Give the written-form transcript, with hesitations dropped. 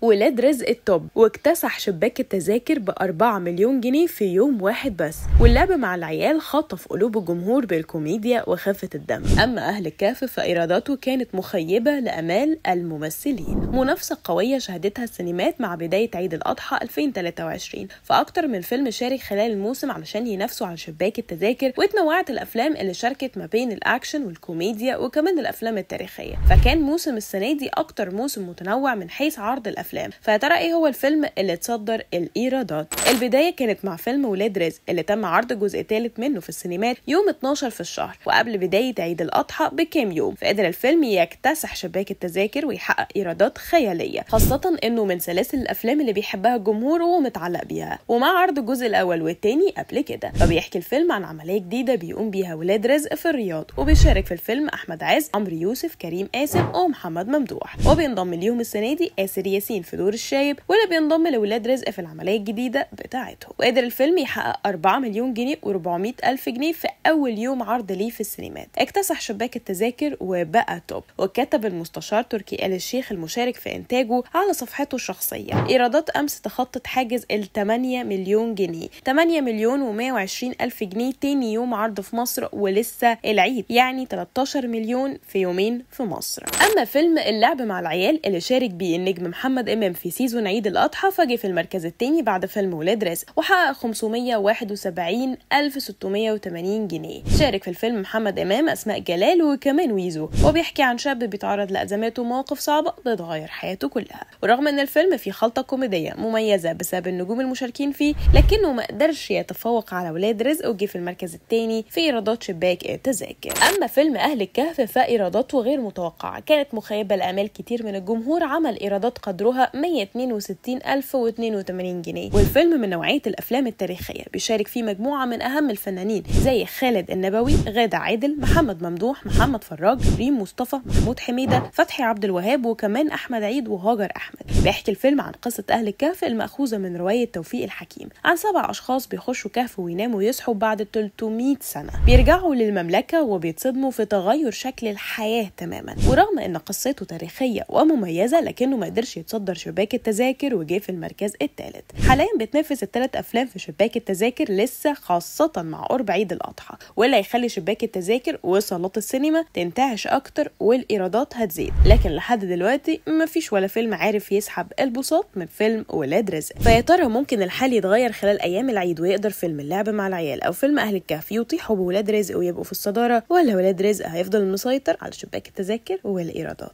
ولاد رزق التوب، واكتسح شباك التذاكر ب4 مليون جنيه في يوم واحد بس. واللعب مع العيال خطف قلوب الجمهور بالكوميديا وخفة الدم. أما أهل الكهف فإيراداته كانت مخيبة لأمال الممثلين. منافسة قوية شهدتها السينمات مع بداية عيد الأضحى 2023، فأكتر من فيلم شارك خلال الموسم علشان ينافسوا على شباك التذاكر، واتنوعت الأفلام اللي شاركت ما بين الأكشن والكوميديا وكمان الأفلام التاريخية. فكان موسم السنة دي أكتر موسم متنوع من حيث عرض الأفلام. فيا ايه هو الفيلم اللي تصدر الايرادات؟ البدايه كانت مع فيلم ولاد رزق اللي تم عرض الجزء الثالث منه في السينمات يوم 12 في الشهر، وقبل بدايه عيد الاضحى بكام يوم. فقدر الفيلم يكتسح شباك التذاكر ويحقق ايرادات خياليه، خاصه انه من سلاسل الافلام اللي بيحبها الجمهور ومتعلق بيها، ومع عرض الجزء الاول والثاني قبل كده. فبيحكي الفيلم عن عمليه جديده بيقوم بيها ولاد رزق في الرياض، وبيشارك في الفيلم احمد عز، عمرو يوسف، كريم قاسم ومحمد ممدوح. وبينضم ليهم السنه دي آسر ياسين في دور الشايب، واللي بينضم لولاد رزق في العمليه الجديده بتاعتهم. وقدر الفيلم يحقق 4 مليون جنيه و400 الف جنيه في اول يوم عرض ليه في السينمات. اكتسح شباك التذاكر وبقى توب. وكتب المستشار تركي آل الشيخ المشارك في انتاجه على صفحته الشخصيه: ايرادات امس تخطت حاجز ال 8 مليون جنيه، 8 مليون و120 الف جنيه تاني يوم عرض في مصر، ولسه العيد، يعني 13 مليون في يومين في مصر. اما فيلم اللعب مع العيال اللي شارك بيه النجم محمد امام في سيزون عيد الأضحى، فجي في المركز الثاني بعد فيلم ولاد رزق، وحقق 571,680 جنيه. شارك في الفيلم محمد إمام، أسماء جلال، وكمان ويزو. وبيحكي عن شاب بيتعرض لأزمات ومواقف صعبة بتغير حياته كلها. ورغم ان الفيلم فيه خلطة كوميدية مميزة بسبب النجوم المشاركين فيه، لكنه ما قدرش يتفوق على ولاد رزق، وجي في المركز الثاني في إيرادات شباك التذاكر. أما فيلم أهل الكهف فإيراداته غير متوقعة، كانت مخيبة لآمال كتير من الجمهور. عمل إيرادات قدرها 162,082 جنيه. والفيلم من نوعية الأفلام التاريخية، بيشارك فيه مجموعة من أهم الفنانين زي خالد النبوي، غادة عادل، محمد ممدوح، محمد فراج، ريم مصطفى، محمود حميدة، فتحي عبد الوهاب، وكمان أحمد عيد وهاجر أحمد. بيحكي الفيلم عن قصة أهل الكهف المأخوذة من رواية توفيق الحكيم، عن 7 أشخاص بيخشوا كهف ويناموا ويصحوا بعد 300 سنة، بيرجعوا للمملكة وبيتصدموا في تغير شكل الحياة تماما. ورغم أن قصته تاريخية ومميزة، لكنه ما قدرش يتصدر شباك التذاكر وجه في المركز الثالث. حاليا بتنافس ال3 أفلام في شباك التذاكر لسه، خاصة مع قرب عيد الأضحى، واللي هيخلي شباك التذاكر وصالات السينما تنتعش أكتر والإيرادات هتزيد. لكن لحد دلوقتي مفيش ولا فيلم عارف يسحب البساط من فيلم ولاد رزق. فيا ترى ممكن الحال يتغير خلال أيام العيد، ويقدر فيلم اللعب مع العيال أو فيلم أهل الكهف يطيحوا بولاد رزق ويبقوا في الصدارة، ولا ولاد رزق هيفضل مسيطر على شباك التذاكر والإيرادات؟